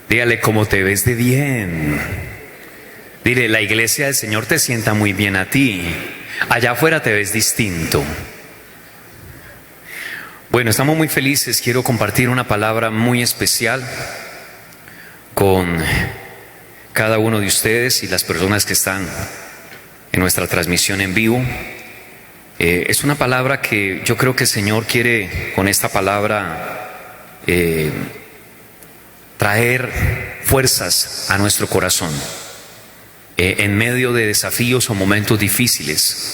Dígale cómo te ves de bien. Dile, la iglesia del Señor te sienta muy bien a ti. Allá afuera te ves distinto. Bueno, estamos muy felices. Quiero compartir una palabra muy especial con cada uno de ustedes y las personas que están en nuestra transmisión en vivo. Es una palabra que yo creo que el Señor quiere con esta palabra traer fuerzas a nuestro corazón en medio de desafíos o momentos difíciles.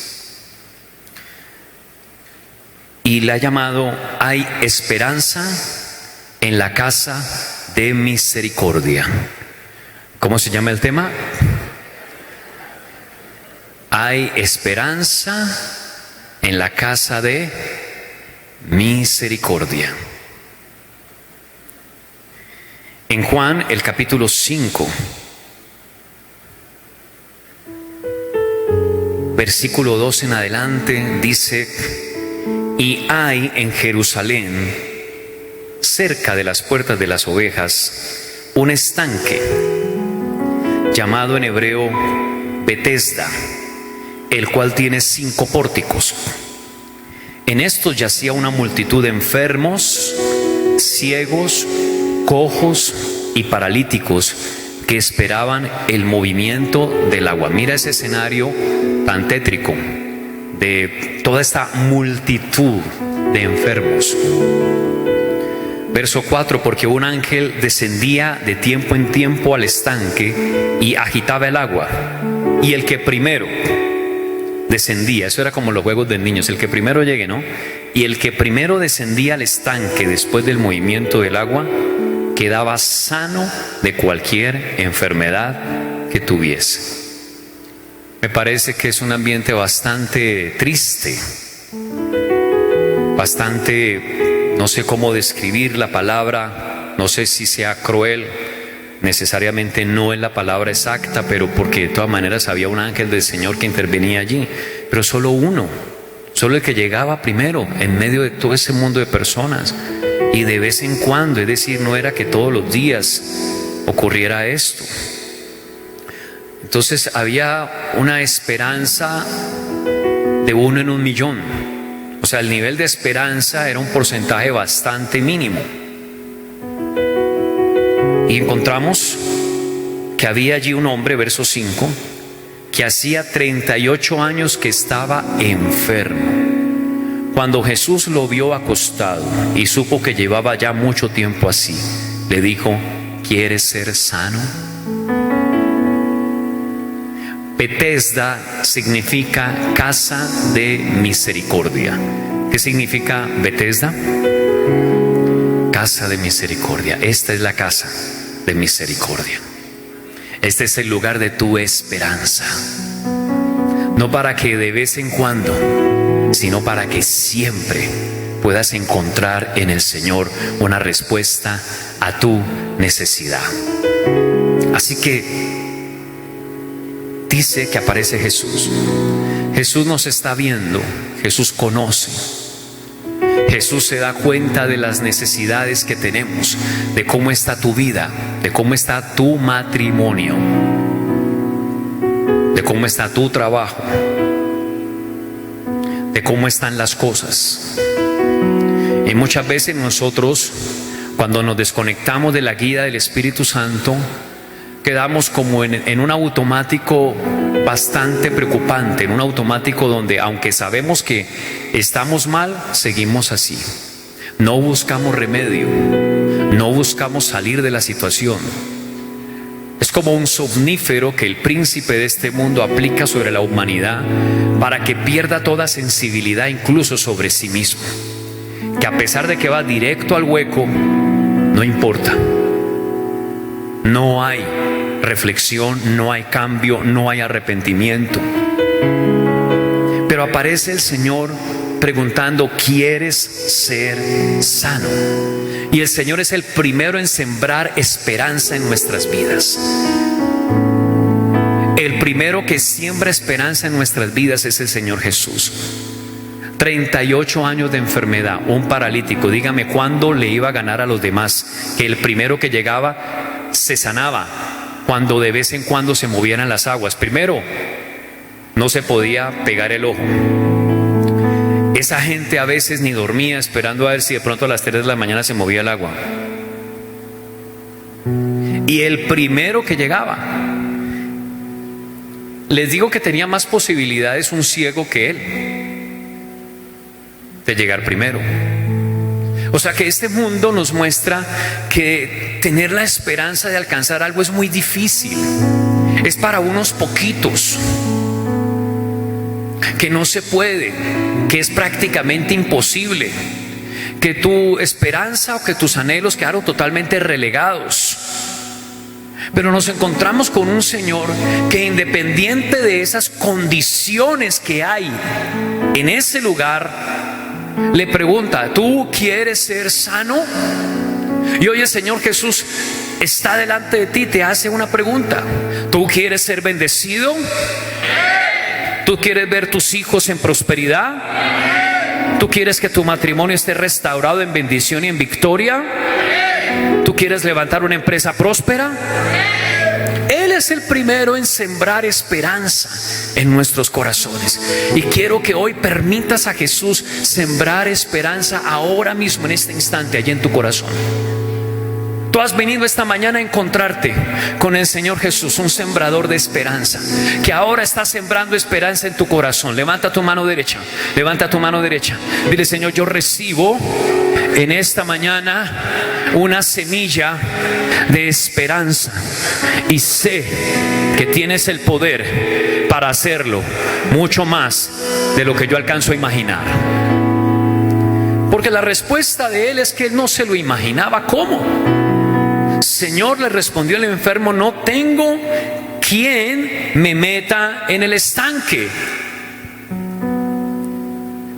Y la ha llamado "Hay esperanza en la casa de misericordia". ¿Cómo se llama el tema? Hay esperanza en la casa de misericordia. En Juan, el capítulo 5, versículo 2 en adelante, dice: y hay en Jerusalén, cerca de las puertas de las ovejas, un estanque, llamado en hebreo Betesda, el cual tiene 5 pórticos. En estos yacía una multitud de enfermos, ciegos, cojos y paralíticos que esperaban el movimiento del agua. Mira ese escenario tan tétrico de toda esta multitud de enfermos. Verso 4: porque un ángel descendía de tiempo en tiempo al estanque y agitaba el agua, y el que primero descendía, eso era como los juegos de niños, el que primero llegue, ¿no? Y el que primero descendía al estanque después del movimiento del agua quedaba sano de cualquier enfermedad que tuviese. Me parece que es un ambiente bastante triste, bastante, no sé cómo describir la palabra, no sé si sea cruel, necesariamente no es la palabra exacta, pero porque de todas maneras había un ángel del Señor que intervenía allí, pero solo uno, solo el que llegaba primero en medio de todo ese mundo de personas. Y de vez en cuando, es decir, no era que todos los días ocurriera esto. Entonces había una esperanza de 1 en 1.000.000. O sea, el nivel de esperanza era un porcentaje bastante mínimo. Y encontramos que había allí un hombre, verso 5, que hacía 38 años que estaba enfermo. Cuando Jesús lo vio acostado y supo que llevaba ya mucho tiempo así, le dijo: ¿quieres ser sano? Betesda significa casa de misericordia. ¿Qué significa Betesda? Casa de misericordia. Esta es la casa de misericordia. Este es el lugar de tu esperanza. No para que de vez en cuando, sino para que siempre puedas encontrar en el Señor una respuesta a tu necesidad. Así que dice que aparece Jesús. Jesús nos está viendo, Jesús conoce. Jesús se da cuenta de las necesidades que tenemos, de cómo está tu vida, de cómo está tu matrimonio, de cómo está tu trabajo, de cómo están las cosas. Y muchas veces nosotros, cuando nos desconectamos de la guía del Espíritu Santo, quedamos como en un automático bastante preocupante, en un automático donde, aunque sabemos que estamos mal, seguimos así. No buscamos remedio, no buscamos salir de la situación. Es como un somnífero que el príncipe de este mundo aplica sobre la humanidad para que pierda toda sensibilidad, incluso sobre sí mismo. Que a pesar de que va directo al hueco, no importa. No hay reflexión, no hay cambio, no hay arrepentimiento. Pero aparece el Señor preguntando: ¿quieres ser sano? Y el Señor es el primero en sembrar esperanza en nuestras vidas. El primero que siembra esperanza en nuestras vidas es el Señor Jesús. 38 años de enfermedad, un paralítico. Dígame, ¿cuándo le iba a ganar a los demás? Que el primero que llegaba se sanaba cuando de vez en cuando se movieran las aguas. Primero, no se podía pegar el ojo. Esa gente a veces ni dormía esperando a ver si de pronto a las 3 de la mañana se movía el agua. Y el primero que llegaba, les digo que tenía más posibilidades un ciego que él de llegar primero. O sea que este mundo nos muestra que tener la esperanza de alcanzar algo es muy difícil. Es para unos poquitos, que no se puede, que es prácticamente imposible, que tu esperanza o que tus anhelos quedaron totalmente relegados. Pero nos encontramos con un Señor que, independiente de esas condiciones que hay en ese lugar, le pregunta: ¿tú quieres ser sano? Y hoy el Señor Jesús está delante de ti, te hace una pregunta: ¿tú quieres ser bendecido? ¿Tú quieres ver tus hijos en prosperidad? ¿Tú quieres que tu matrimonio esté restaurado en bendición y en victoria? ¿Tú quieres levantar una empresa próspera? Él es el primero en sembrar esperanza en nuestros corazones. Y quiero que hoy permitas a Jesús sembrar esperanza ahora mismo, en este instante, allí en tu corazón. Tú has venido esta mañana a encontrarte con el Señor Jesús, un sembrador de esperanza, que ahora está sembrando esperanza en tu corazón. Levanta tu mano derecha, levanta tu mano derecha. Dile: Señor, yo recibo en esta mañana una semilla de esperanza y sé que tienes el poder para hacerlo mucho más de lo que yo alcanzo a imaginar. Porque la respuesta de él es que él no se lo imaginaba. ¿Cómo? Señor, le respondió el enfermo: no tengo quien me meta en el estanque.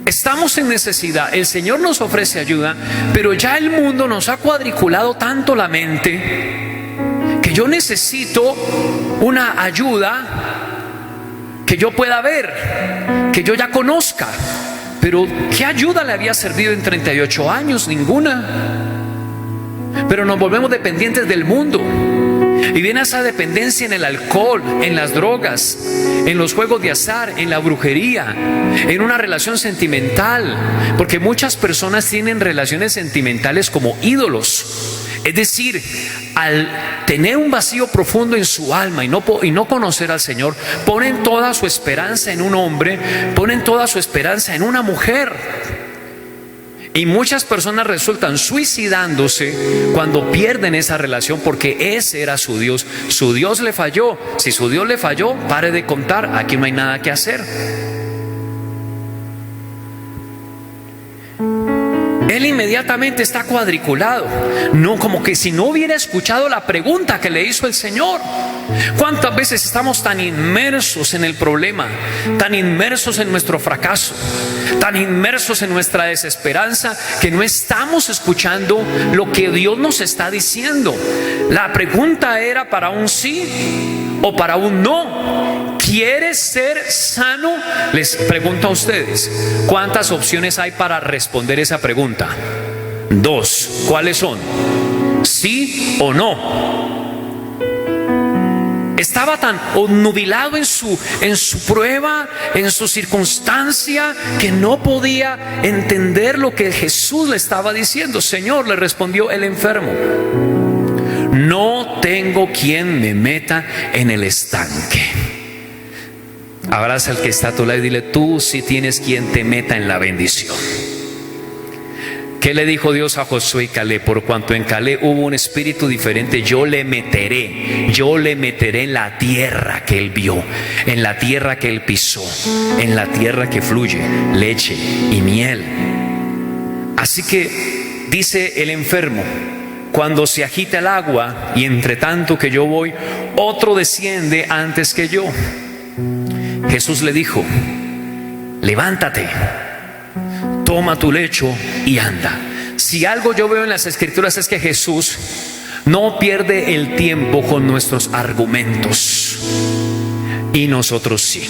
Estamos en necesidad, el Señor nos ofrece ayuda, pero ya el mundo nos ha cuadriculado tanto la mente que yo necesito una ayuda que yo pueda ver, que yo ya conozca. Pero ¿qué ayuda le había servido en 38 años? Ninguna. Pero nos volvemos dependientes del mundo. Y viene esa dependencia en el alcohol, en las drogas, en los juegos de azar, en la brujería, en una relación sentimental. Porque muchas personas tienen relaciones sentimentales como ídolos. Es decir, al tener un vacío profundo en su alma y no conocer al Señor, ponen toda su esperanza en un hombre, ponen toda su esperanza en una mujer. Y muchas personas resultan suicidándose cuando pierden esa relación, porque ese era su Dios. Su Dios le falló. Si su Dios le falló, pare de contar, aquí no hay nada que hacer. Él inmediatamente está cuadriculado. No, como que si no hubiera escuchado la pregunta que le hizo el Señor. ¿Cuántas veces estamos tan inmersos en el problema, tan inmersos en nuestro fracaso, tan inmersos en nuestra desesperanza, que no estamos escuchando lo que Dios nos está diciendo? La pregunta era para un sí o para un no. ¿Quieres ser sano? Les pregunto a ustedes, ¿cuántas opciones hay para responder esa pregunta? 2. ¿Cuáles son? ¿Sí o no? Estaba tan obnubilado en su prueba, en su circunstancia, que no podía entender lo que Jesús le estaba diciendo. Señor, le respondió el enfermo, no tengo quien me meta en el estanque. Abraza al que está a tu lado y dile: tú sí tienes quien te meta en la bendición. ¿Qué le dijo Dios a Josué y Caleb? Por cuanto en Caleb hubo un espíritu diferente, yo le meteré en la tierra que él vio, en la tierra que él pisó, en la tierra que fluye leche y miel. Así que dice el enfermo: cuando se agita el agua y entre tanto que yo voy, otro desciende antes que yo. Jesús le dijo: levántate, toma tu lecho y anda. Si algo yo veo en las Escrituras es que Jesús no pierde el tiempo con nuestros argumentos, y nosotros sí.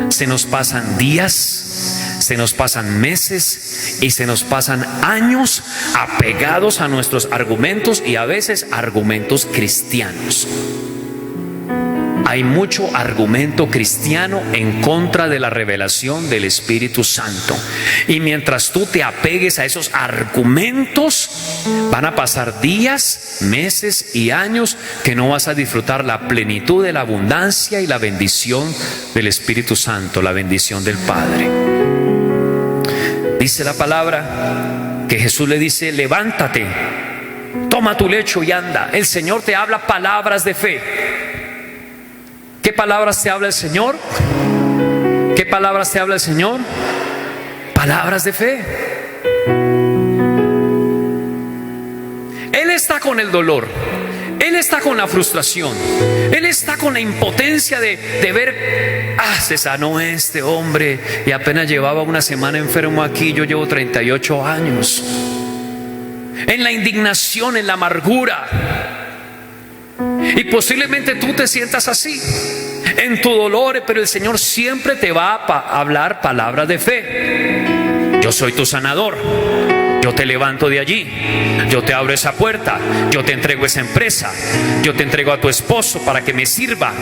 Se nos pasan días, se nos pasan meses y se nos pasan años apegados a nuestros argumentos y a veces argumentos cristianos. Hay mucho argumento cristiano en contra de la revelación del Espíritu Santo. Y mientras tú te apegues a esos argumentos, van a pasar días, meses y años que no vas a disfrutar la plenitud de la abundancia y la bendición del Espíritu Santo, la bendición del Padre. Dice la palabra que Jesús le dice: levántate, toma tu lecho y anda. El Señor te habla palabras de fe. ¿Qué palabras te habla el Señor? ¿Qué palabras te habla el Señor? Palabras de fe. Él está con el dolor, Él está con la frustración, Él está con la impotencia de ver, se sanó este hombre y apenas llevaba una semana enfermo aquí, yo llevo 38 años. En la indignación, en la amargura. Y posiblemente tú te sientas así, en tu dolor, pero el Señor siempre te va a hablar palabras de fe. Yo soy tu sanador, yo te levanto de allí, yo te abro esa puerta, yo te entrego esa empresa, yo te entrego a tu esposo para que me sirva,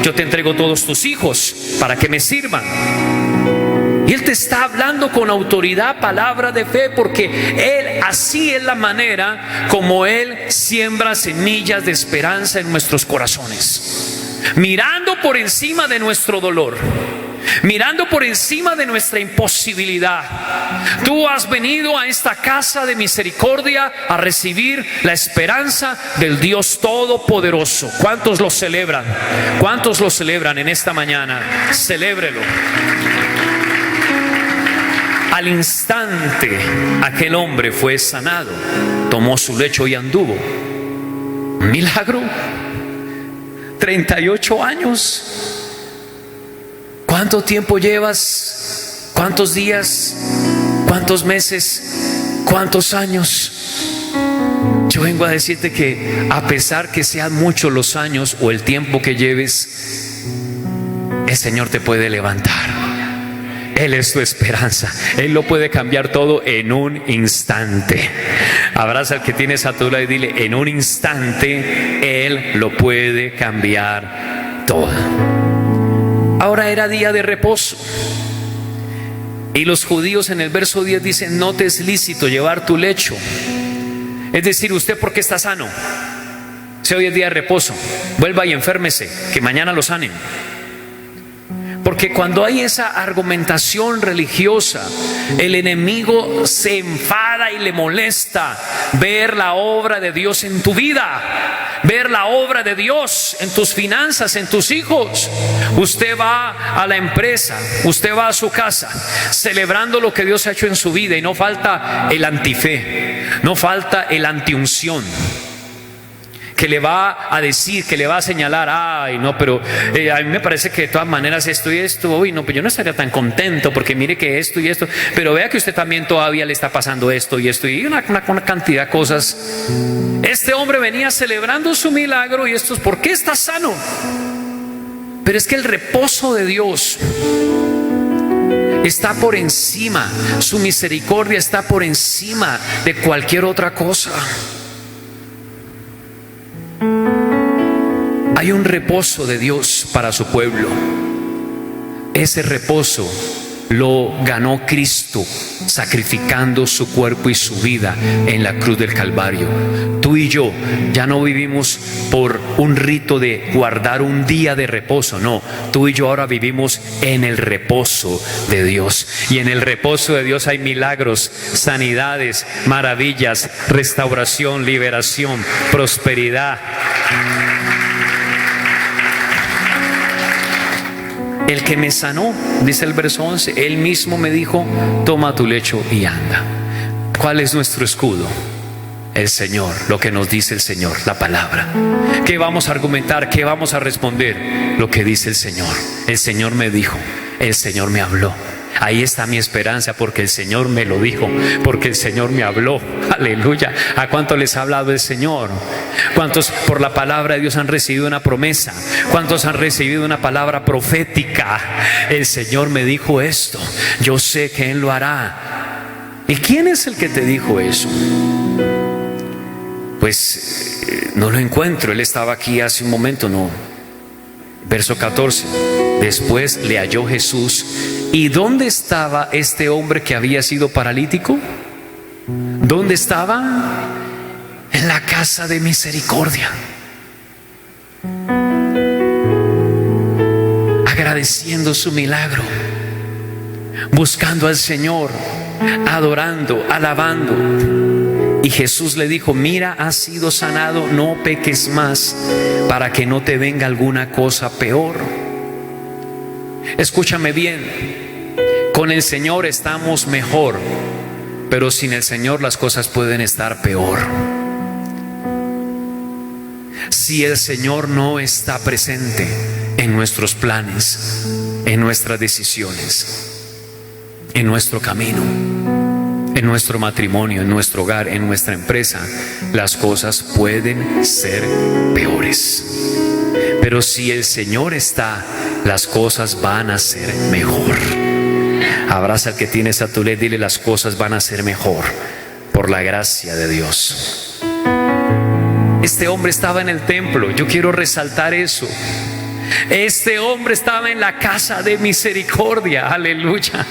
yo te entrego todos tus hijos para que me sirvan. Y Él te está hablando con autoridad, palabra de fe, porque Él, así es la manera como Él siembra semillas de esperanza en nuestros corazones. Mirando por encima de nuestro dolor, mirando por encima de nuestra imposibilidad. Tú has venido a esta casa de misericordia a recibir la esperanza del Dios Todopoderoso. ¿Cuántos lo celebran? ¿Cuántos lo celebran en esta mañana? Celébrelo. Al instante aquel hombre fue sanado, tomó su lecho y anduvo. Un milagro. 38 años. ¿Cuánto tiempo llevas? ¿Cuántos días? ¿Cuántos meses? ¿Cuántos años? Yo vengo a decirte que a pesar que sean muchos los años o el tiempo que lleves, el Señor te puede levantar. Él es tu esperanza. Él lo puede cambiar todo en un instante. Abraza al que tienes a tu lado y dile: en un instante Él lo puede cambiar todo. Ahora era día de reposo. Y los judíos en el verso 10 dicen: no te es lícito llevar tu lecho. Es decir, usted porque está sano. Si hoy es día de reposo, vuelva y enférmese, que mañana lo sanen. Porque cuando hay esa argumentación religiosa, el enemigo se enfada y le molesta ver la obra de Dios en tu vida, ver la obra de Dios en tus finanzas, en tus hijos. Usted va a la empresa, usted va a su casa, celebrando lo que Dios ha hecho en su vida, y no falta el antife, no falta el antiunción, que le va a decir, que le va a señalar: ay, no, pero a mí me parece que de todas maneras esto y esto, uy, no, pues yo no estaría tan contento porque mire que esto y esto, pero vea que usted también todavía le está pasando esto y una cantidad de cosas. Este hombre venía celebrando su milagro y esto es: ¿por qué está sano? Pero es que el reposo de Dios está por encima, su misericordia está por encima de cualquier otra cosa. Hay un reposo de Dios para su pueblo. Ese reposo lo ganó Cristo sacrificando su cuerpo y su vida en la cruz del Calvario. Tú y yo ya no vivimos por un rito de guardar un día de reposo, no. Tú y yo ahora vivimos en el reposo de Dios. Y en el reposo de Dios hay milagros, sanidades, maravillas, restauración, liberación, prosperidad. El que me sanó, dice el verso 11, Él mismo me dijo: toma tu lecho y anda. ¿Cuál es nuestro escudo? El Señor, lo que nos dice el Señor, la palabra. ¿Qué vamos a argumentar? ¿Qué vamos a responder? Lo que dice el Señor. El Señor me dijo, el Señor me habló. Ahí está mi esperanza, porque el Señor me lo dijo, porque el Señor me habló. Aleluya. ¿A cuántos les ha hablado el Señor? ¿Cuántos por la palabra de Dios han recibido una promesa? ¿Cuántos han recibido una palabra profética? El Señor me dijo esto, yo sé que Él lo hará. ¿Y quién es el que te dijo eso? Pues no lo encuentro. Él estaba aquí hace un momento, no. Verso 14. Después le halló Jesús. ¿Y dónde estaba este hombre que había sido paralítico? ¿Dónde estaba? En la casa de misericordia, agradeciendo su milagro, buscando al Señor, adorando, alabando. Y Jesús le dijo: mira, has sido sanado, no peques más, para que no te venga alguna cosa peor. Escúchame bien, con el Señor estamos mejor, pero sin el Señor las cosas pueden estar peor. Si el Señor no está presente en nuestros planes, en nuestras decisiones, en nuestro camino, en nuestro matrimonio, en nuestro hogar, en nuestra empresa, las cosas pueden ser peores. Pero si el Señor está, las cosas van a ser mejor. Abraza al que tienes a tu lado, dile: las cosas van a ser mejor por la gracia de Dios. Este hombre estaba en el templo, yo quiero resaltar eso. Este hombre estaba en la casa de misericordia, aleluya.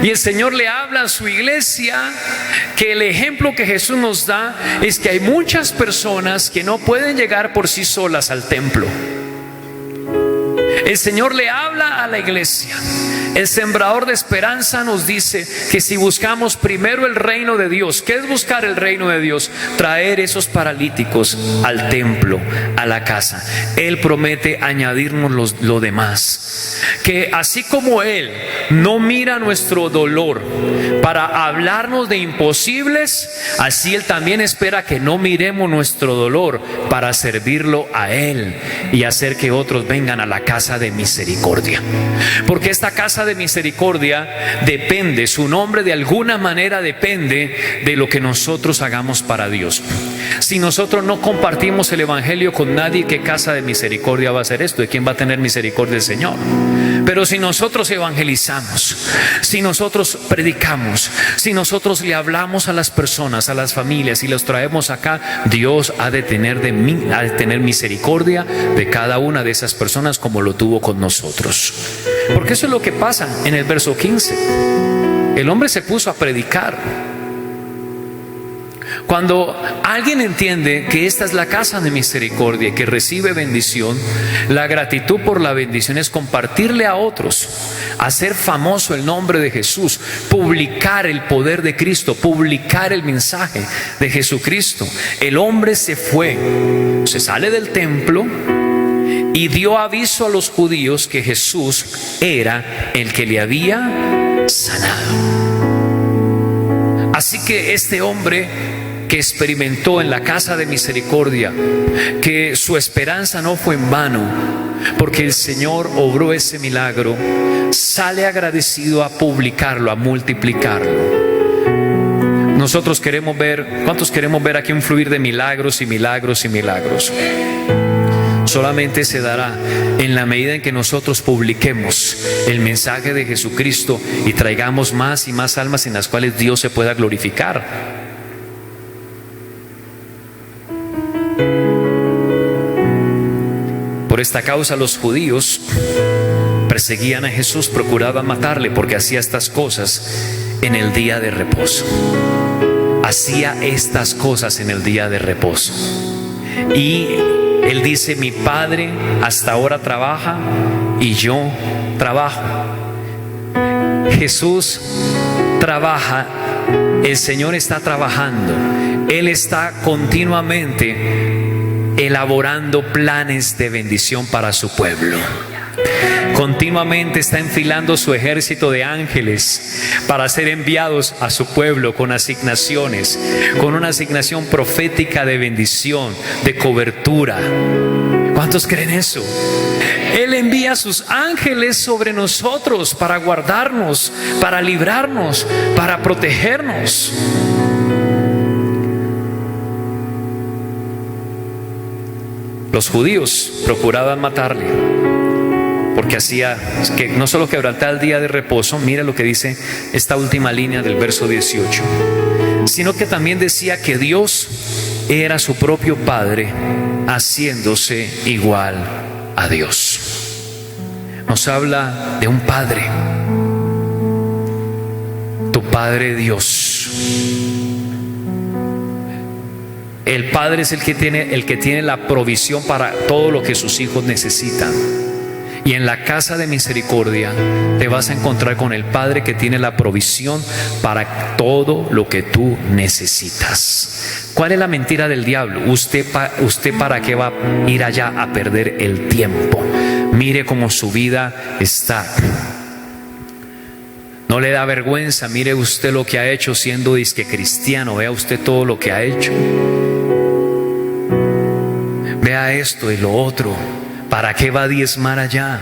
Y el Señor le habla a su iglesia que el ejemplo que Jesús nos da es que hay muchas personas que no pueden llegar por sí solas al templo. El Señor le habla a la iglesia. El sembrador de esperanza nos dice que si buscamos primero el reino de Dios, ¿qué es buscar el reino de Dios? Traer esos paralíticos al templo, a la casa. Él promete añadirnos lo demás. Que así como Él no mira nuestro dolor para hablarnos de imposibles, así Él también espera que no miremos nuestro dolor para servirlo a Él y hacer que otros vengan a la casa de misericordia. Porque esta casa de misericordia depende, su nombre de alguna manera depende de lo que nosotros hagamos para Dios. Si nosotros no compartimos el evangelio con nadie, ¿qué casa de misericordia va a ser esto? ¿De quién va a tener misericordia el Señor? Pero si nosotros evangelizamos, si nosotros predicamos, si nosotros le hablamos a las personas, a las familias y los traemos acá, Dios ha de tener misericordia de cada una de esas personas como lo tuvo con nosotros. Porque eso es lo que pasa en el verso 15. El hombre se puso a predicar. Cuando alguien entiende que esta es la casa de misericordia y que recibe bendición, la gratitud por la bendición es compartirle a otros, hacer famoso el nombre de Jesús, publicar el poder de Cristo, publicar el mensaje de Jesucristo. El hombre se fue, se sale del templo y dio aviso a los judíos que Jesús era el que le había sanado. Así que este hombre que experimentó en la casa de misericordia que su esperanza no fue en vano, porque el Señor obró ese milagro, sale agradecido a publicarlo, a multiplicarlo. Nosotros queremos ver, ¿cuántos queremos ver aquí un fluir de milagros y milagros y milagros? Solamente se dará en la medida en que nosotros publiquemos el mensaje de Jesucristo y traigamos más y más almas en las cuales Dios se pueda glorificar. Por esta causa los judíos perseguían a Jesús, procuraban matarle porque hacía estas cosas en el día de reposo. Hacía estas cosas en el día de reposo. Y Él dice: mi Padre hasta ahora trabaja y yo trabajo. Jesús trabaja, el Señor está trabajando, Él está continuamente elaborando planes de bendición para su pueblo. Continuamente está enfilando su ejército de ángeles para ser enviados a su pueblo con asignaciones, con una asignación profética de bendición, de cobertura. ¿Cuántos creen eso? Él envía sus ángeles sobre nosotros para guardarnos, para librarnos, para protegernos. Los judíos procuraban matarle, porque hacía que no solo quebrantaba el día de reposo, mira lo que dice esta última línea del verso 18, sino que también decía que Dios era su propio Padre, haciéndose igual a Dios. Nos habla de un Padre, tu Padre Dios. El Padre es el que tiene la provisión para todo lo que sus hijos necesitan. Y en la casa de misericordia te vas a encontrar con el Padre que tiene la provisión para todo lo que tú necesitas. ¿Cuál es la mentira del diablo? Usted para qué va a ir allá a perder el tiempo. Mire cómo su vida está. No le da vergüenza. Mire usted lo que ha hecho siendo disque cristiano. Vea usted todo lo que ha hecho. Vea esto y lo otro. ¿Para qué va a diezmar allá?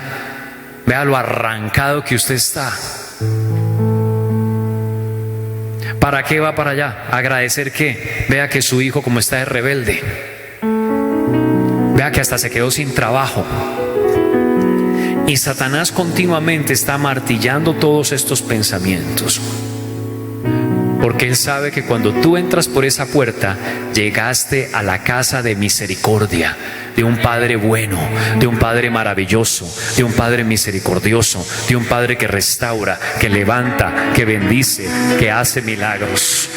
Vea lo arrancado que usted está. ¿Para qué va para allá? ¿Agradecer qué? Vea que su hijo como está de rebelde. Vea que hasta se quedó sin trabajo. Y Satanás continuamente está martillando todos estos pensamientos. Porque él sabe que cuando tú entras por esa puerta, llegaste a la casa de misericordia, de un Padre bueno, de un Padre maravilloso, de un Padre misericordioso, de un Padre que restaura, que levanta, que bendice, que hace milagros.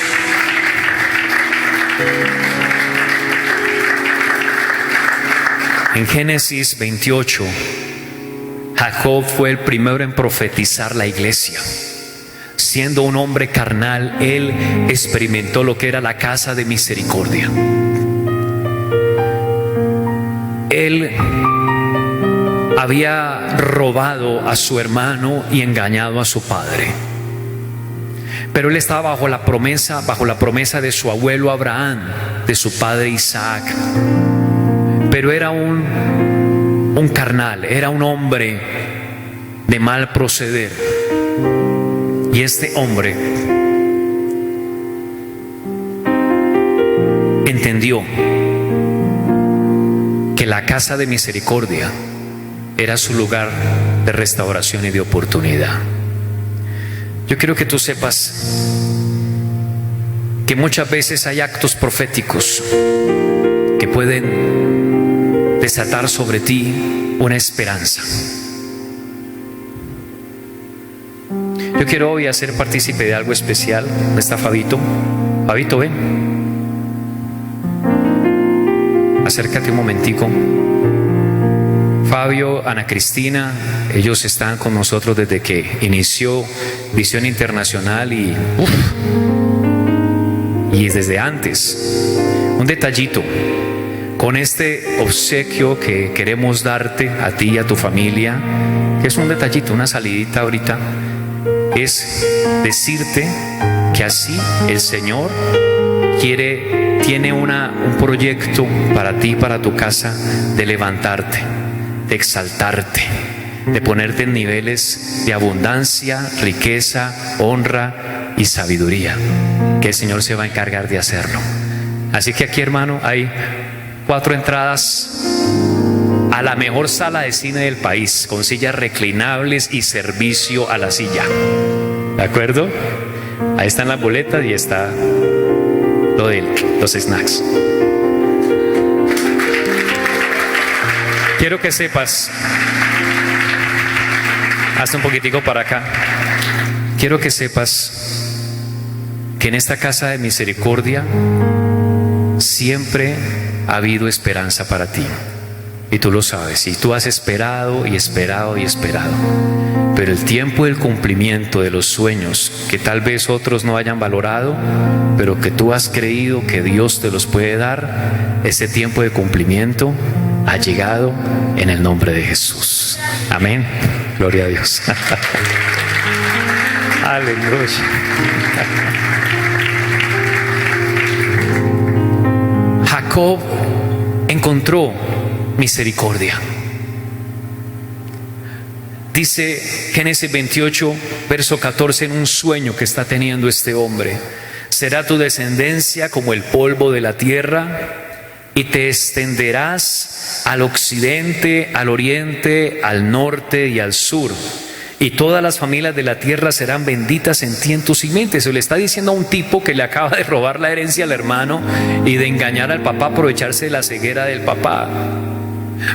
En Génesis 28, Jacob fue el primero en profetizar la iglesia. Siendo un hombre carnal, él experimentó lo que era la casa de misericordia. Él había robado a su hermano y engañado a su padre. Pero él estaba bajo la promesa de su abuelo Abraham, de su padre Isaac. Pero era un carnal, era un hombre de mal proceder. Y este hombre entendió que la casa de misericordia era su lugar de restauración y de oportunidad. Yo quiero que tú sepas que muchas veces hay actos proféticos que pueden desatar sobre ti una esperanza. Yo quiero hoy hacer partícipe de algo especial. ¿Dónde está Fabito? Fabito, ven. Acércate un momentico. Fabio, Ana Cristina, ellos están con nosotros desde que inició Visión Internacional y desde antes. Un detallito. Con este obsequio que queremos darte a ti y a tu familia, que es un detallito, una salidita ahorita, es decirte que así el Señor tiene un proyecto para ti, para tu casa, de levantarte, de exaltarte, de ponerte en niveles de abundancia, riqueza, honra y sabiduría, que el Señor se va a encargar de hacerlo. Así que aquí, hermano, hay 4 entradas a la mejor sala de cine del país, con sillas reclinables y servicio a la silla. ¿De acuerdo? Ahí están las boletas y está lo de los snacks. Quiero que sepas, hazte un poquitico para acá. Quiero que sepas que en esta casa de misericordia siempre ha habido esperanza para ti. Y tú lo sabes, y tú has esperado y esperado y esperado. Pero el tiempo del cumplimiento de los sueños que tal vez otros no hayan valorado, pero que tú has creído que Dios te los puede dar, ese tiempo de cumplimiento ha llegado en el nombre de Jesús. Amén. Gloria a Dios. Aleluya. Jacob encontró misericordia. Dice Génesis 28, verso 14, en un sueño que está teniendo este hombre: será tu descendencia como el polvo de la tierra, y te extenderás al occidente, al oriente, al norte y al sur. Y todas las familias de la tierra serán benditas en ti, en tu simiente. Se le está diciendo a un tipo que le acaba de robar la herencia al hermano y de engañar al papá, aprovecharse de la ceguera del papá.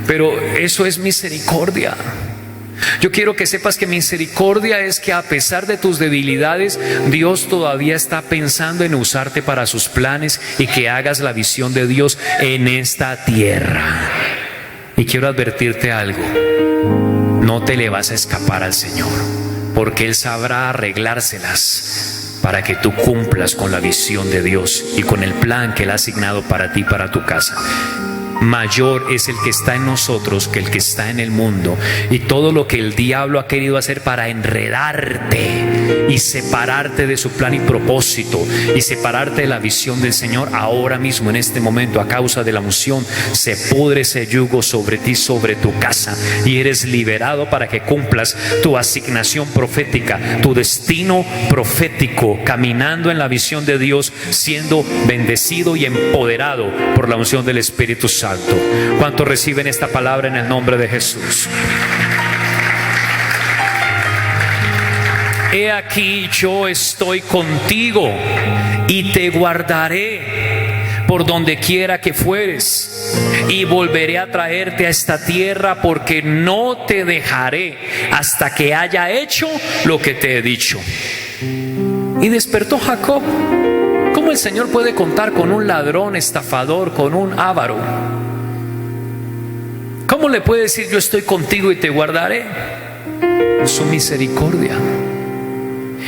Pero eso es misericordia. Yo quiero que sepas que misericordia es que a pesar de tus debilidades, Dios todavía está pensando en usarte para sus planes y que hagas la visión de Dios en esta tierra. Y quiero advertirte algo: no te le vas a escapar al Señor, porque Él sabrá arreglárselas para que tú cumplas con la visión de Dios y con el plan que Él ha asignado para ti, para tu casa. Mayor es el que está en nosotros que el que está en el mundo. Y todo lo que el diablo ha querido hacer para enredarte y separarte de su plan y propósito y separarte de la visión del Señor, ahora mismo, en este momento, a causa de la unción, se pudre ese yugo sobre ti, sobre tu casa, y eres liberado para que cumplas tu asignación profética, tu destino profético, caminando en la visión de Dios, siendo bendecido y empoderado por la unción del Espíritu Santo. ¿Cuántos reciben esta palabra en el nombre de Jesús? He aquí, yo estoy contigo y te guardaré por donde quiera que fueres, y volveré a traerte a esta tierra, porque no te dejaré hasta que haya hecho lo que te he dicho. Y despertó Jacob. ¿Cómo el Señor puede contar con un ladrón, estafador, con un avaro? ¿Cómo le puede decir yo estoy contigo y te guardaré? Su misericordia.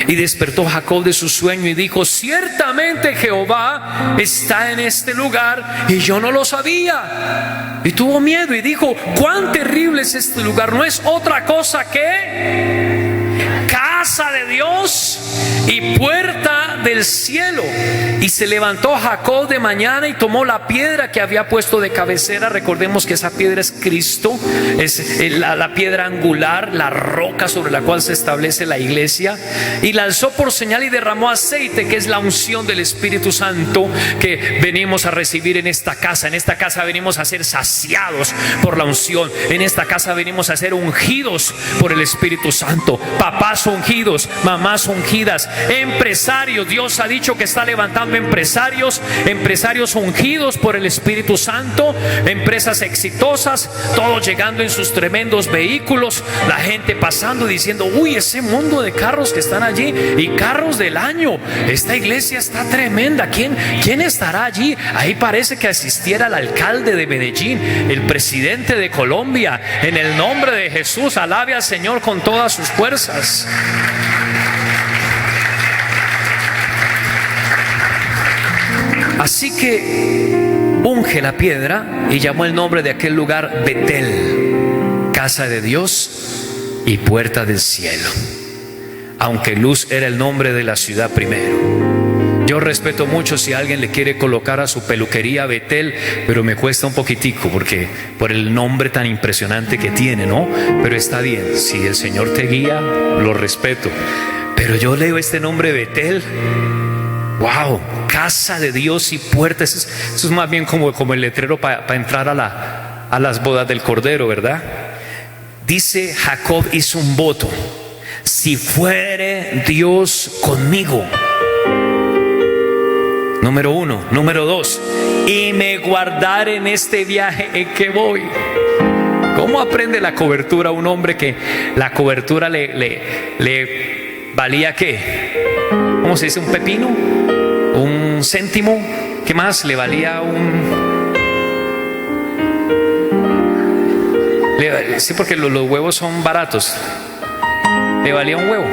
Y despertó Jacob de su sueño y dijo: ciertamente Jehová está en este lugar y yo no lo sabía. Y tuvo miedo y dijo: cuán terrible es este lugar, no es otra cosa que casa de Dios y puerta del cielo. Y se levantó Jacob de mañana y tomó la piedra que había puesto de cabecera. Recordemos que esa piedra es Cristo, es la piedra angular, la roca sobre la cual se establece la iglesia, y la alzó por señal y derramó aceite, que es la unción del Espíritu Santo que venimos a recibir en esta casa. En esta casa venimos a ser saciados por la unción. En esta casa venimos a ser ungidos por el Espíritu Santo. Papás ungidos, mamás ungidas, empresarios. Dios ha dicho que está levantando empresarios ungidos por el Espíritu Santo, empresas exitosas, todos llegando en sus tremendos vehículos, la gente pasando y diciendo: uy, ese mundo de carros que están allí, y carros del año, esta iglesia está tremenda. ¿Quién estará allí? Ahí parece que asistiera el alcalde de Medellín, el presidente de Colombia. En el nombre de Jesús, alabe al Señor con todas sus fuerzas. Así que unge la piedra y llamó el nombre de aquel lugar Betel, casa de Dios y puerta del cielo, aunque Luz era el nombre de la ciudad primero. Yo respeto mucho si alguien le quiere colocar a su peluquería Betel, pero me cuesta un poquitico porque por el nombre tan impresionante que tiene, ¿no? Pero está bien, si el Señor te guía, lo respeto. Pero yo leo este nombre Betel. Wow, casa de Dios y puertas. Eso es más bien como el letrero para entrar a las bodas del Cordero, ¿verdad? Dice: Jacob hizo un voto: si fuere Dios conmigo. Número 1. Número 2, y me guardare en este viaje en que voy. ¿Cómo aprende la cobertura un hombre que la cobertura le valía qué? ¿Cómo se dice? ¿Un pepino? ¿Un céntimo? ¿Qué más? Le valía sí, porque los huevos son baratos. Le valía un huevo.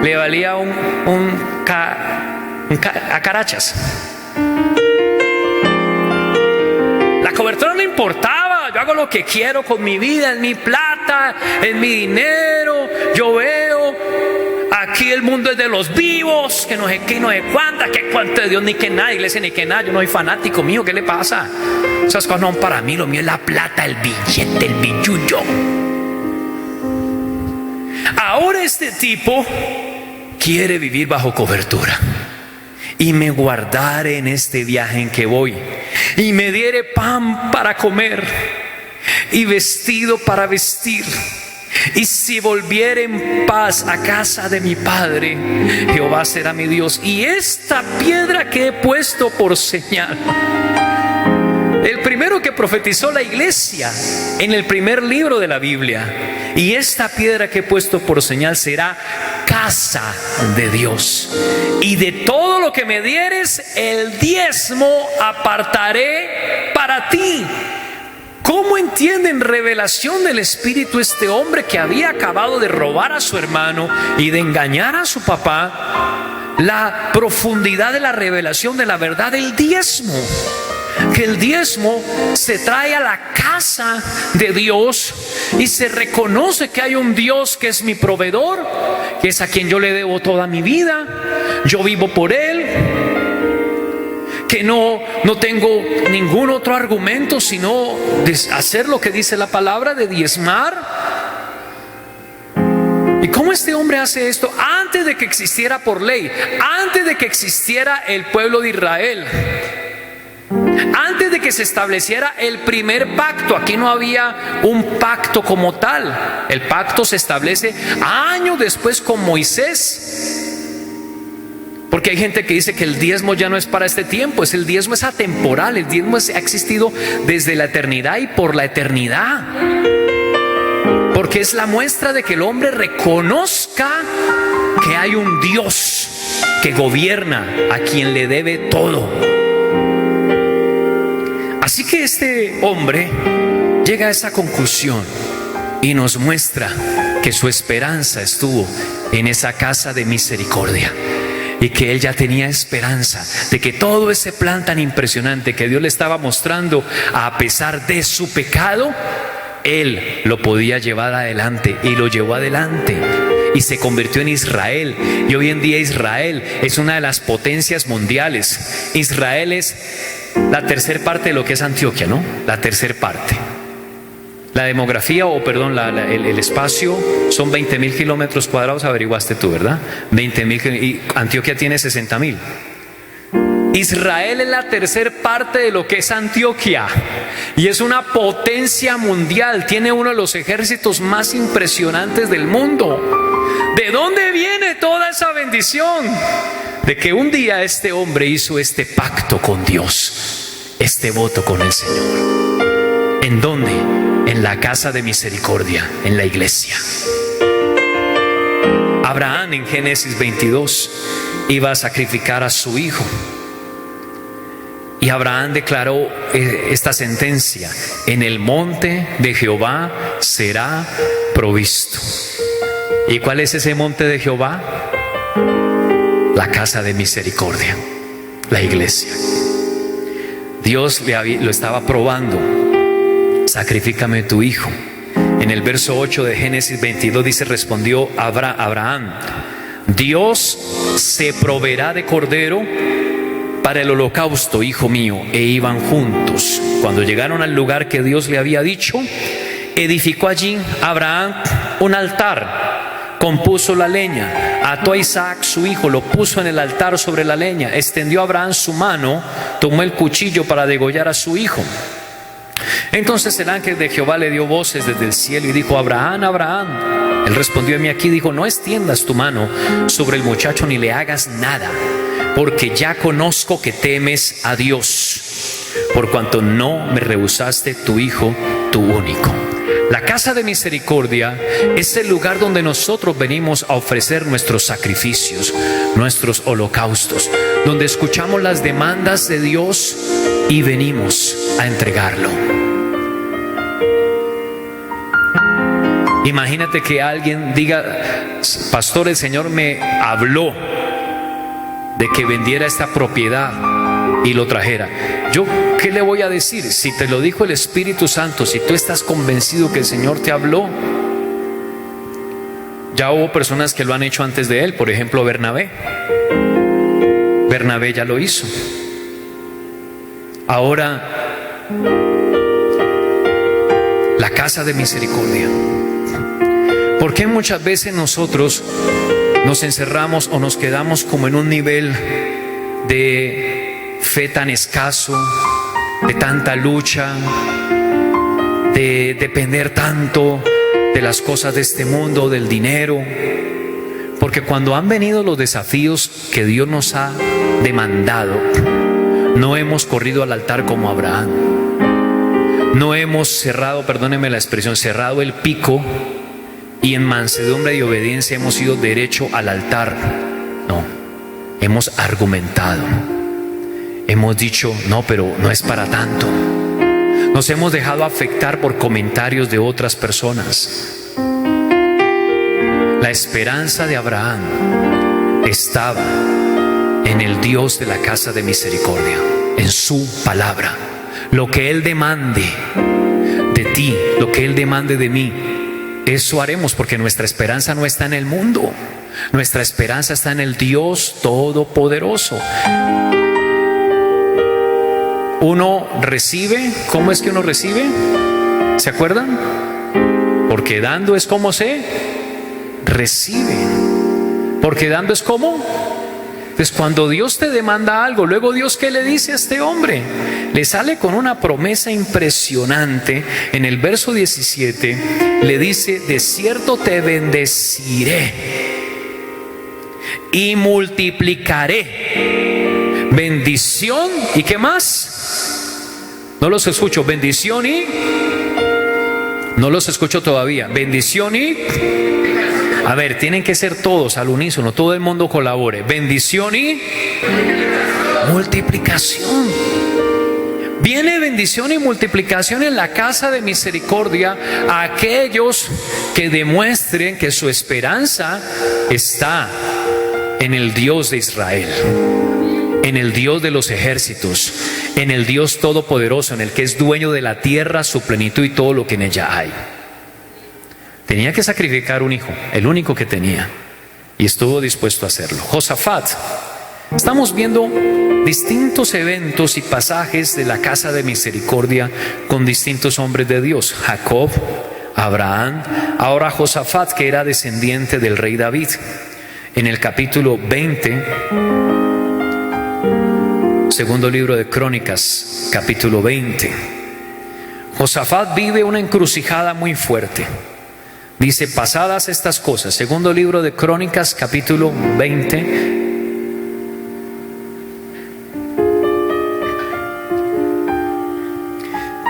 Le valía acarachas. La cobertura no importaba. Yo hago lo que quiero con mi vida, en mi plata, en mi dinero. Yo veo, aquí el mundo es de los vivos, que no sé qué, no sé cuánta, que cuánto de Dios, ni que nada, iglesia, ni que nada. Yo no soy fanático mío, ¿qué le pasa? Esas cosas no son para mí, lo mío es la plata, el billete, el billullo. este tipo quiere vivir bajo cobertura, y me guardare en este viaje en que voy, y me diere pan para comer, y vestido para vestir, y si volviere en paz a casa de mi padre, Jehová será mi Dios, y esta piedra que he puesto por señal. El primero que profetizó la iglesia en el primer libro de la Biblia. Y esta piedra que he puesto por señal será casa de Dios. Y de todo lo que me dieres, el diezmo apartaré para ti. ¿Cómo entiende en revelación del Espíritu este hombre que había acabado de robar a su hermano y de engañar a su papá la profundidad de la revelación de la verdad del diezmo? Que el diezmo se trae a la casa de Dios y se reconoce que hay un Dios que es mi proveedor, que es a quien yo le debo toda mi vida, yo vivo por Él, que no tengo ningún otro argumento sino de hacer lo que dice la palabra, de diezmar. ¿Y cómo este hombre hace esto? Antes de que existiera por ley, antes de que existiera el pueblo de Israel, antes de que se estableciera el primer pacto. Aquí no había un pacto como tal. El pacto se establece años después con Moisés. Porque hay gente que dice que el diezmo ya no es para este tiempo. El diezmo es atemporal. El diezmo ha existido desde la eternidad y por la eternidad. Porque es la muestra de que el hombre reconozca que hay un Dios que gobierna, a quien le debe todo. Así que este hombre llega a esa conclusión y nos muestra que su esperanza estuvo en esa casa de misericordia, y que él ya tenía esperanza de que todo ese plan tan impresionante que Dios le estaba mostrando, a pesar de su pecado, él lo podía llevar adelante, y lo llevó adelante. Y se convirtió en Israel. Y hoy en día Israel es una de las potencias mundiales. Israel es la tercera parte de lo que es Antioquia, ¿no? La tercera parte. La demografía, el espacio son 20.000 kilómetros cuadrados, averiguaste tú, ¿verdad? 20.000, y Antioquia tiene 60.000. Israel es la tercera parte de lo que es Antioquia, y es una potencia mundial. Tiene uno de los ejércitos más impresionantes del mundo. ¿De dónde viene toda esa bendición? De que un día este hombre hizo este pacto con Dios, este voto con el Señor. ¿En dónde? En la casa de misericordia, en la iglesia. Abraham, en Génesis 22, iba a sacrificar a su hijo. Y Abraham declaró esta sentencia: en el monte de Jehová será provisto. ¿Y cuál es ese monte de Jehová? La casa de misericordia, la iglesia. Dios lo estaba probando. Sacrifícame tu hijo. En el verso 8 de Génesis 22 dice: respondió Abraham: Dios se proveerá de cordero para el holocausto, hijo mío. E iban juntos. Cuando llegaron al lugar que Dios le había dicho, edificó allí Abraham un altar, compuso la leña, ató a Isaac su hijo, lo puso en el altar sobre la leña. Extendió Abraham su mano, tomó el cuchillo para degollar a su hijo. Entonces el ángel de Jehová le dio voces desde el cielo y dijo: Abraham, Abraham. Él respondió: heme aquí. Dijo: no extiendas tu mano sobre el muchacho ni le hagas nada, porque ya conozco que temes a Dios, por cuanto no me rehusaste tu hijo, tu único. La casa de misericordia es el lugar donde nosotros venimos a ofrecer nuestros sacrificios, nuestros holocaustos, donde escuchamos las demandas de Dios y venimos a entregarlo. Imagínate que alguien diga: pastor, el Señor me habló de que vendiera esta propiedad y lo trajera. Yo, ¿qué le voy a decir? Si te lo dijo el Espíritu Santo, si tú estás convencido que el Señor te habló. Ya hubo personas que lo han hecho antes de él. Por ejemplo, Bernabé ya lo hizo. Ahora, la casa de misericordia. ¿Por qué muchas veces nosotros nos encerramos o nos quedamos como en un nivel de fe tan escaso, de tanta lucha, de depender tanto de las cosas de este mundo, del dinero? Porque cuando han venido los desafíos que Dios nos ha demandado, no hemos corrido al altar como Abraham. No hemos cerrado, perdónenme la expresión, cerrado el pico y en mansedumbre y obediencia hemos ido derecho al altar. No, hemos argumentado. Hemos dicho, no, pero no es para tanto. Nos hemos dejado afectar por comentarios de otras personas. La esperanza de Abraham estaba en el Dios de la casa de misericordia, en su palabra. Lo que Él demande de ti, lo que Él demande de mí, eso haremos, porque nuestra esperanza no está en el mundo. Nuestra esperanza está en el Dios Todopoderoso. Uno recibe. ¿Cómo es que uno recibe? ¿Se acuerdan? Porque dando es como se recibe. Porque dando es como. Entonces, cuando Dios te demanda algo, luego Dios, ¿qué le dice a este hombre? Le sale con una promesa impresionante. En el verso 17 le dice: de cierto te bendeciré y multiplicaré. Bendición, ¿y qué más? No los escucho. Bendición y... No los escucho todavía. Bendición y... A ver, tienen que ser todos al unísono, todo el mundo colabore. Bendición y multiplicación. Viene bendición y multiplicación en la casa de misericordia a aquellos que demuestren que su esperanza está en el Dios de Israel, en el Dios de los ejércitos, en el Dios todopoderoso, en el que es dueño de la tierra, su plenitud y todo lo que en ella hay. Tenía que sacrificar un hijo, el único que tenía, y estuvo dispuesto a hacerlo. Josafat. Estamos viendo distintos eventos y pasajes de la casa de misericordia con distintos hombres de Dios. Jacob, Abraham, ahora Josafat, que era descendiente del rey David. En el capítulo 20, segundo libro de Crónicas, capítulo 20, Josafat vive una encrucijada muy fuerte. Dice: pasadas estas cosas, segundo libro de Crónicas, capítulo 20,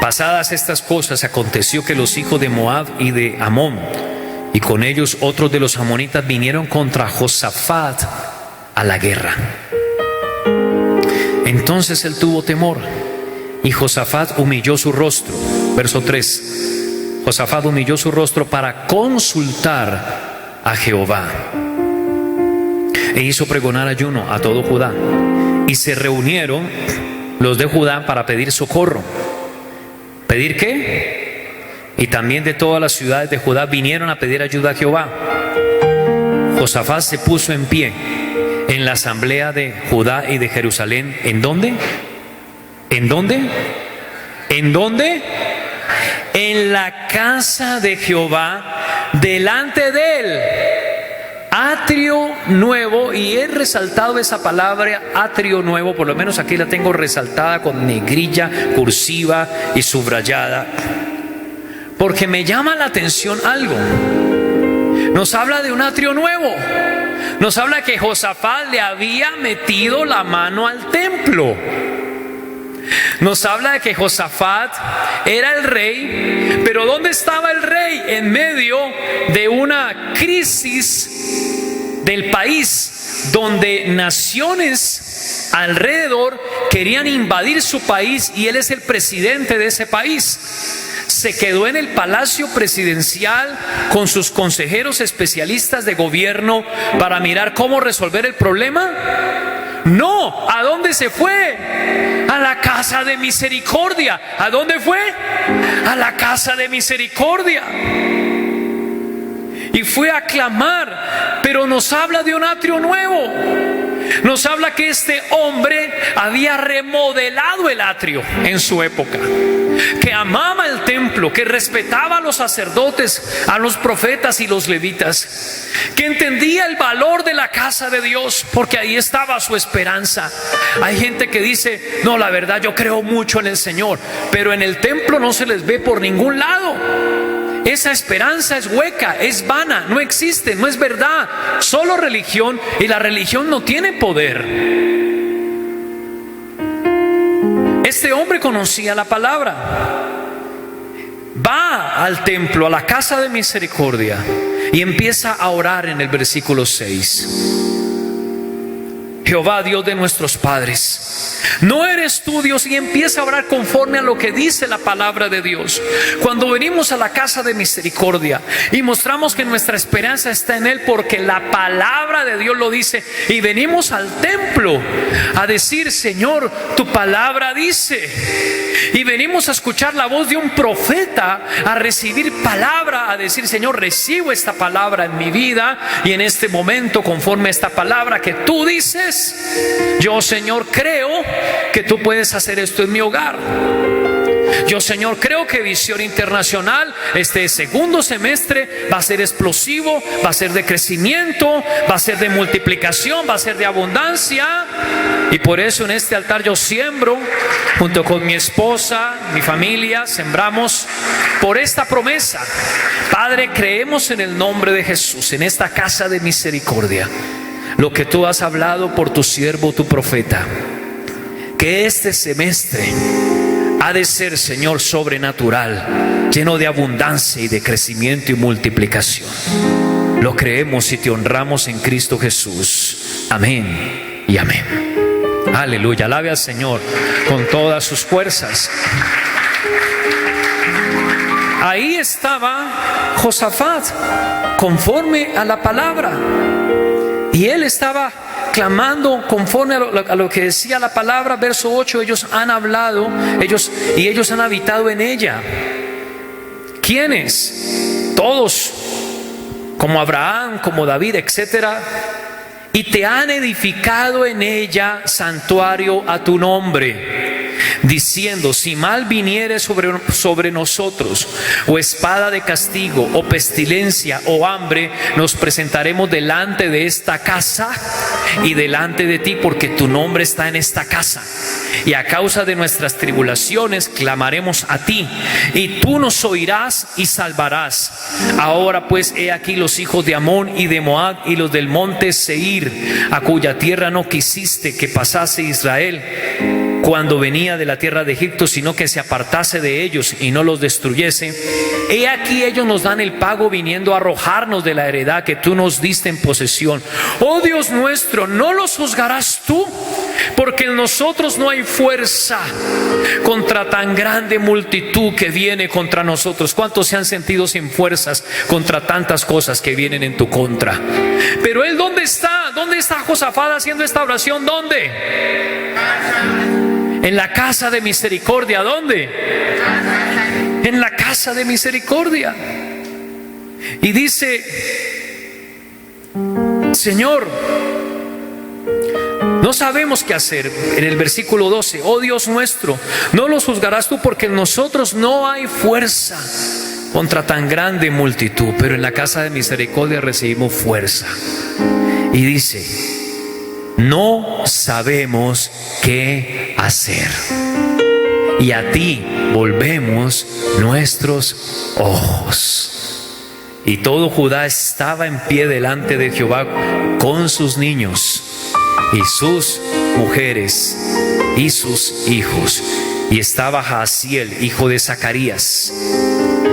pasadas estas cosas, aconteció que los hijos de Moab y de Amón, y con ellos otros de los amonitas, vinieron contra Josafat a la guerra. Entonces él tuvo temor, y Josafat humilló su rostro. Verso 3. Josafat humilló su rostro para consultar a Jehová, e hizo pregonar ayuno a todo Judá. Y se reunieron los de Judá para pedir socorro. ¿Pedir qué? Y también de todas las ciudades de Judá vinieron a pedir ayuda a Jehová. Josafat se puso en pie en la asamblea de Judá y de Jerusalén. ¿En dónde? ¿En dónde? ¿En dónde? En la casa de Jehová, delante de él, atrio nuevo. Y he resaltado esa palabra atrio nuevo, por lo menos aquí la tengo resaltada con negrilla, cursiva y subrayada, porque me llama la atención algo. Nos habla de un atrio nuevo. Nos habla que Josafat le había metido la mano al templo. Nos habla de que Josafat era el rey, pero ¿dónde estaba el rey? En medio de una crisis del país, donde naciones alrededor querían invadir su país, y él es el presidente de ese país. Se quedó en el palacio presidencial con sus consejeros especialistas de gobierno para mirar cómo resolver el problema. No, ¿a dónde se fue? A la casa de misericordia. ¿A dónde fue? A la casa de misericordia. Y fue a clamar, pero nos habla de un atrio nuevo. Nos habla que este hombre había remodelado el atrio en su época. que amaba el templo, que respetaba a los sacerdotes, a los profetas y los levitas, que entendía el valor de la casa de Dios, porque ahí estaba su esperanza. Hay gente que dice: no, la verdad, yo creo mucho en el Señor, pero en el templo no se les ve por ningún lado. Esa esperanza es hueca, es vana, no existe, no es verdad, solo religión, y la religión no tiene poder. Este hombre conocía la palabra. Va al templo, a la casa de misericordia, y empieza a orar en el versículo 6. Jehová, Dios de nuestros padres, ¿no eres tú Dios? Y empieza a orar conforme a lo que dice la palabra de Dios. Cuando venimos a la casa de misericordia y mostramos que nuestra esperanza está en Él, porque la palabra de Dios lo dice, y venimos al templo a decir: Señor, tu palabra dice. Y venimos a escuchar la voz de un profeta, a recibir palabra, a decir: Señor, recibo esta palabra en mi vida, y en este momento, conforme a esta palabra que tú dices, yo, Señor, creo que tú puedes hacer esto en mi hogar. Yo, Señor, creo que Visión Internacional, este segundo semestre, va a ser explosivo, va a ser de crecimiento, va a ser de multiplicación, va a ser de abundancia. Y por eso en este altar yo siembro, junto con mi esposa, mi familia, sembramos por esta promesa. Padre, creemos en el nombre de Jesús, en esta casa de misericordia, lo que tú has hablado por tu siervo, tu profeta, que este semestre ha de ser, Señor, sobrenatural, lleno de abundancia y de crecimiento y multiplicación. Lo creemos y te honramos en Cristo Jesús. Amén y amén. Aleluya. Alabe al Señor con todas sus fuerzas. Ahí estaba Josafat, conforme a la palabra, y él estaba clamando conforme a lo que decía la palabra. Verso 8: ellos han hablado, ellos han habitado en ella. ¿Quiénes? Todos, como Abraham, como David, etcétera. Y te han edificado en ella santuario a tu nombre, diciendo: si mal viniere sobre nosotros, o espada de castigo, o pestilencia, o hambre, nos presentaremos delante de esta casa y delante de ti, porque tu nombre está en esta casa. Y a causa de nuestras tribulaciones clamaremos a ti, y tú nos oirás y salvarás. Ahora pues, he aquí los hijos de Amón y de Moab y los del monte Seir, a cuya tierra no quisiste que pasase Israel cuando venía de la tierra de Egipto, sino que se apartase de ellos y no los destruyese. He aquí ellos nos dan el pago, viniendo a arrojarnos de la heredad que tú nos diste en posesión. Oh Dios nuestro, ¿no los juzgarás tú? Porque en nosotros no hay fuerza contra tan grande multitud que viene contra nosotros. ¿Cuántos se han sentido sin fuerzas contra tantas cosas que vienen en tu contra? Pero él, ¿dónde está? ¿Dónde está Josafat haciendo esta oración? ¿Dónde? En la casa de misericordia. ¿Dónde? En la casa de misericordia. Y dice: Señor, no sabemos qué hacer. En el versículo 12: oh Dios nuestro, no los juzgarás tú, porque en nosotros no hay fuerza contra tan grande multitud, pero en la casa de misericordia recibimos fuerza. Y dice: no sabemos qué hacer, y a ti volvemos nuestros ojos. Y todo Judá estaba en pie delante de Jehová, con sus niños y sus mujeres y sus hijos. Y estaba Jaasiel, hijo de Zacarías,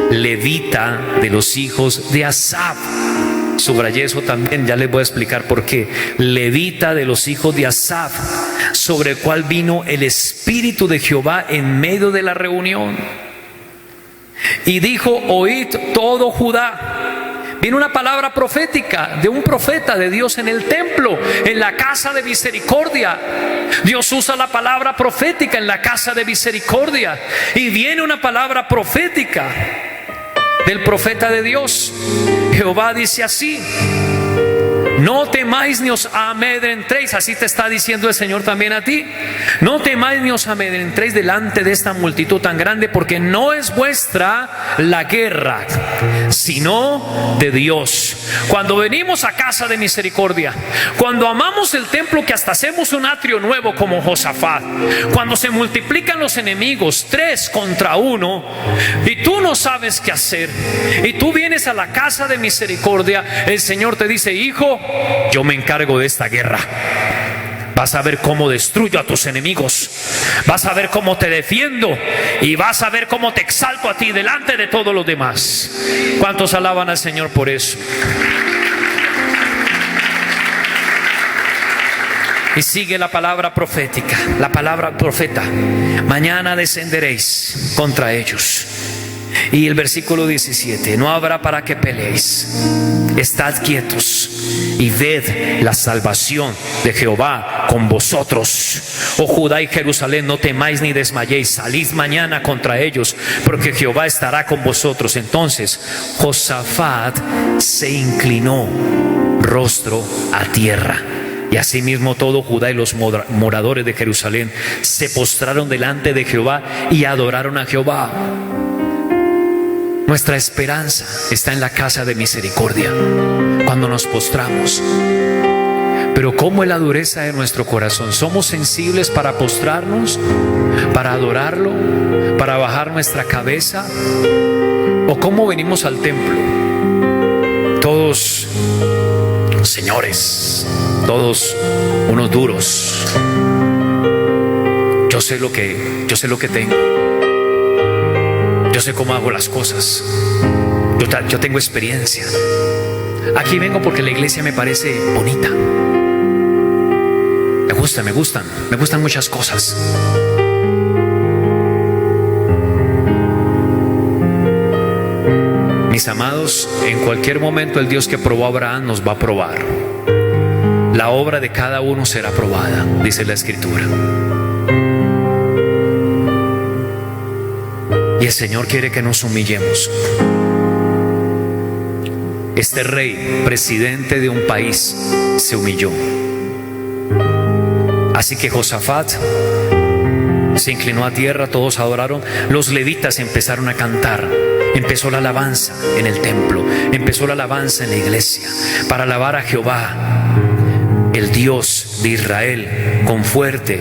levita de los hijos de Asaf. Subrayé eso también, ya les voy a explicar por qué. Levita de los hijos de Asaf, sobre el cual vino el Espíritu de Jehová en medio de la reunión. Y dijo: oíd todo Judá. Viene una palabra profética de un profeta de Dios en el templo, en la casa de misericordia. Dios usa la palabra profética en la casa de misericordia. Y viene una palabra profética del profeta de Dios. Jehová dice así: no temáis ni os amedrentéis. Así te está diciendo el Señor también a ti. No temáis ni os amedrentéis delante de esta multitud tan grande, porque no es vuestra la guerra, sino de Dios. Cuando venimos a casa de misericordia, cuando amamos el templo, que hasta hacemos un atrio nuevo como Josafat, cuando se multiplican los enemigos 3 contra 1 y tú no sabes qué hacer, y tú vienes a la casa de misericordia, el Señor te dice: hijo, yo me encargo de esta guerra. Vas a ver cómo destruyo a tus enemigos, vas a ver cómo te defiendo, y vas a ver cómo te exalto a ti delante de todos los demás. ¿Cuántos alaban al Señor por eso? Y sigue la palabra profética, la palabra profeta: mañana descenderéis contra ellos. Y el versículo 17: no habrá para que peleéis, estad quietos y ved la salvación de Jehová con vosotros. Oh Judá y Jerusalén, no temáis ni desmayéis, salid mañana contra ellos, porque Jehová estará con vosotros. Entonces Josafat se inclinó rostro a tierra, y asimismo todo Judá y los moradores de Jerusalén se postraron delante de Jehová y adoraron a Jehová. Nuestra esperanza está en la casa de misericordia, cuando nos postramos. Pero ¿cómo es la dureza de nuestro corazón? ¿Somos sensibles para postrarnos, para adorarlo, para bajar nuestra cabeza? ¿O cómo venimos al templo? Todos señores, todos unos duros. Yo sé lo que tengo. Yo sé cómo hago las cosas. Yo tengo experiencia. Aquí vengo porque la iglesia me parece bonita. Me gustan muchas cosas. Mis amados, en cualquier momento el Dios que probó a Abraham nos va a probar. La obra de cada uno será probada, dice la Escritura. Y el Señor quiere que nos humillemos. Este rey, presidente de un país, se humilló. Así que Josafat se inclinó a tierra, todos adoraron. Los levitas empezaron a cantar. Empezó la alabanza en el templo, empezó la alabanza en la iglesia, para alabar a Jehová, el Dios de Israel, con fuerte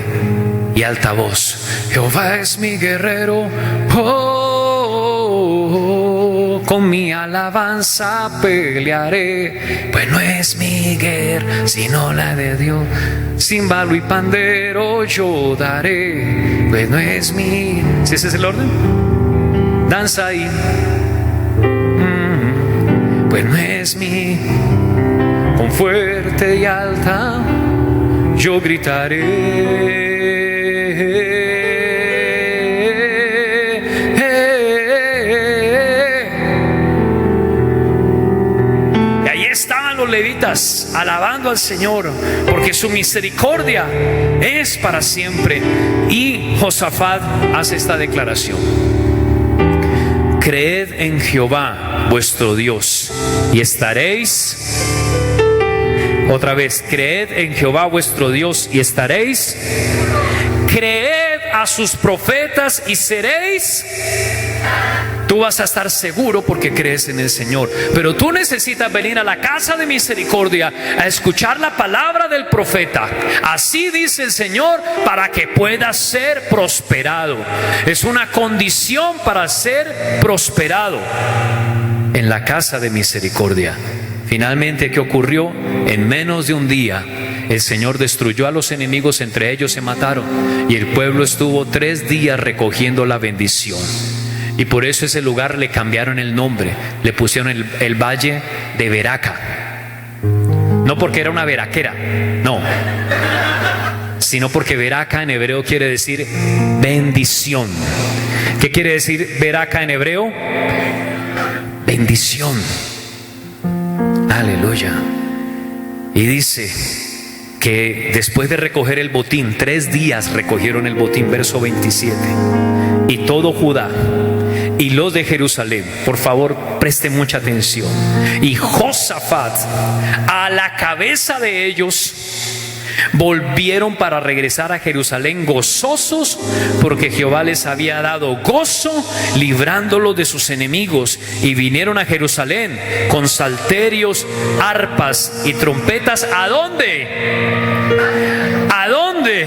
y alta voz. Jehová es mi guerrero, con mi alabanza pelearé, pues no es mi guerra sino la de Dios. Címbalo y pandero yo daré, pues no es mi. ¿Sí ese es el orden? Danza ahí. Pues no es mi. Con fuerte y alta yo gritaré. Los levitas alabando al Señor, porque su misericordia es para siempre. Y Josafat hace esta declaración: creed en Jehová vuestro Dios y estaréis. Otra vez, creed en Jehová vuestro Dios y estaréis. Creed a sus profetas y seréis. Tú vas a estar seguro porque crees en el Señor. Pero tú necesitas venir a la casa de misericordia a escuchar la palabra del profeta. Así dice el Señor, para que puedas ser prosperado. Es una condición para ser prosperado en la casa de misericordia. Finalmente, ¿qué ocurrió? En menos de un día el Señor destruyó a los enemigos, entre ellos se mataron, y el pueblo estuvo 3 días recogiendo la bendición. Y por eso ese lugar le cambiaron el nombre, le pusieron el valle de Beraca. No porque era una beraquera, no, sino porque Beraca en hebreo quiere decir bendición. ¿Qué quiere decir Beraca en hebreo? Bendición. Aleluya. Y dice que después de recoger el botín, 3 días recogieron el botín, verso 27. Y todo Judá y los de Jerusalén, por favor, preste mucha atención, y Josafat a la cabeza de ellos, volvieron para regresar a Jerusalén gozosos, porque Jehová les había dado gozo librándolos de sus enemigos. Y vinieron a Jerusalén con salterios, arpas y trompetas. ¿A dónde? ¿A dónde?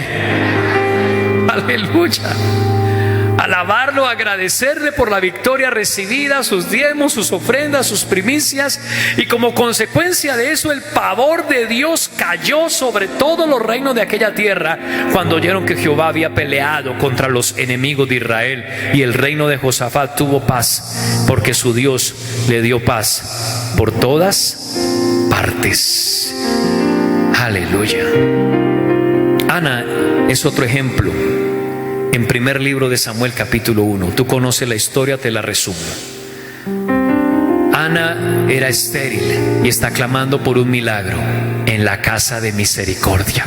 Aleluya. Alabarlo, agradecerle por la victoria recibida, sus diezmos, sus ofrendas, sus primicias. Y como consecuencia de eso, el pavor de Dios cayó sobre todos los reinos de aquella tierra cuando oyeron que Jehová había peleado contra los enemigos de Israel. Y el reino de Josafat tuvo paz, porque su Dios le dio paz por todas partes. Aleluya. Ana es otro ejemplo. En primer libro de Samuel, capítulo 1. Tú conoces la historia, te la resumo. Ana era estéril y está clamando por un milagro en la casa de misericordia.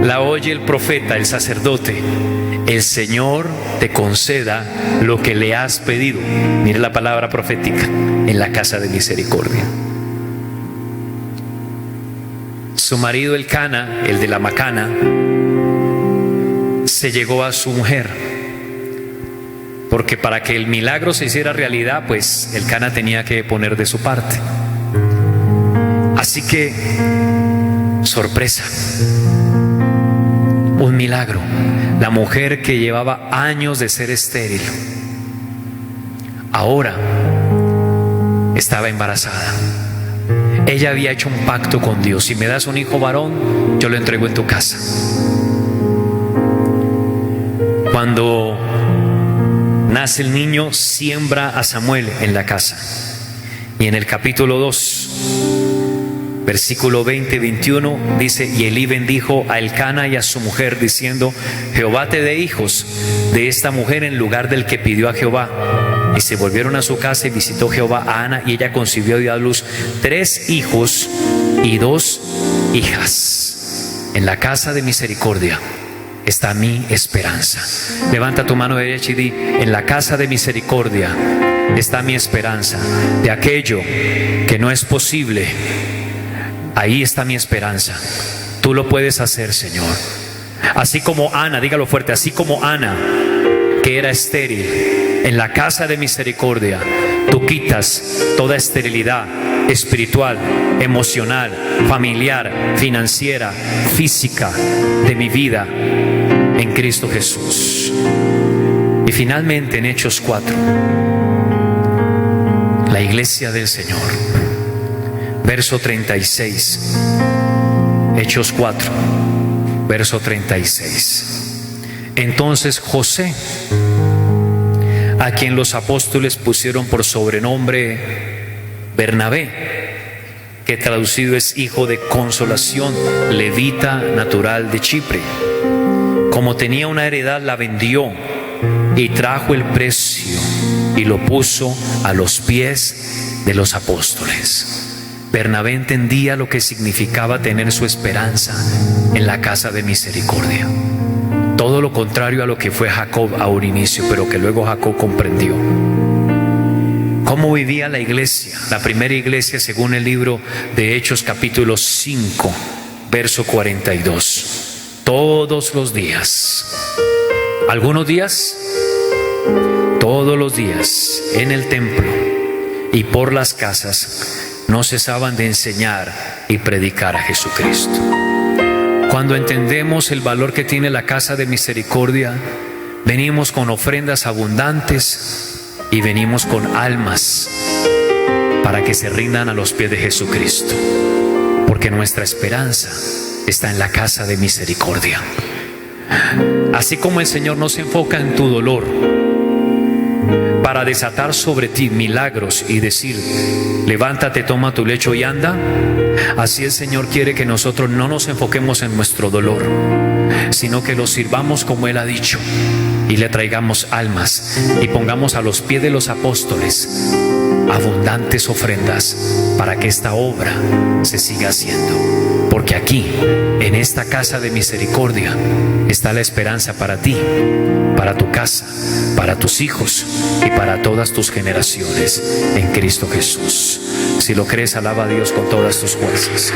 La oye el profeta, el sacerdote: el Señor te conceda lo que le has pedido. Mire la palabra profética: en la casa de misericordia. Su marido Elcana, el de la macana, se llegó a su mujer, porque para que el milagro se hiciera realidad, pues Elcana tenía que poner de su parte. Así que, sorpresa, un milagro. La mujer que llevaba años de ser estéril, ahora estaba embarazada. Ella había hecho un pacto con Dios: si me das un hijo varón, yo lo entrego en tu casa. Cuando nace el niño, siembra a Samuel en la casa. Y en el capítulo 2, versículo 20 y 21, dice: y Elí bendijo a Elcana y a su mujer, diciendo: Jehová te dé hijos de esta mujer en lugar del que pidió a Jehová. Y se volvieron a su casa, y visitó Jehová a Ana, y ella concibió y dio a luz 3 hijos y 2 hijas. En la casa de misericordia está mi esperanza. Levanta tu mano derecha y di: en la casa de misericordia está mi esperanza. De aquello que no es posible, ahí está mi esperanza. Tú lo puedes hacer, Señor. Así como Ana, dígalo fuerte, así como Ana, que era estéril, en la casa de misericordia tú quitas toda esterilidad espiritual, emocional, familiar, financiera, física de mi vida en Cristo Jesús. Y finalmente, en Hechos 4, la iglesia del Señor, verso 36. Hechos 4, verso 36. Entonces José, a quien los apóstoles pusieron por sobrenombre Bernabé, que traducido es hijo de consolación, levita natural de Chipre, como tenía una heredad, la vendió y trajo el precio y lo puso a los pies de los apóstoles. Bernabé entendía lo que significaba tener su esperanza en la casa de misericordia. Todo lo contrario a lo que fue Jacob a un inicio, pero que luego Jacob comprendió. ¿Cómo vivía la iglesia? La primera iglesia, según el libro de Hechos, capítulo 5, verso 42. Todos los días, algunos días, todos los días, en el templo y por las casas, no cesaban de enseñar y predicar a Jesucristo. Cuando entendemos el valor que tiene la casa de misericordia, venimos con ofrendas abundantes y venimos con almas para que se rindan a los pies de Jesucristo, porque nuestra esperanza está en la casa de misericordia. Así como el Señor no se enfoca en tu dolor para desatar sobre ti milagros y decir: levántate, toma tu lecho y anda, así el Señor quiere que nosotros no nos enfoquemos en nuestro dolor, sino que lo sirvamos como Él ha dicho, y le traigamos almas y pongamos a los pies de los apóstoles abundantes ofrendas para que esta obra se siga haciendo. Porque aquí, en esta casa de misericordia, está la esperanza para ti, para tu casa, para tus hijos y para todas tus generaciones en Cristo Jesús. Si lo crees, alaba a Dios con todas tus fuerzas.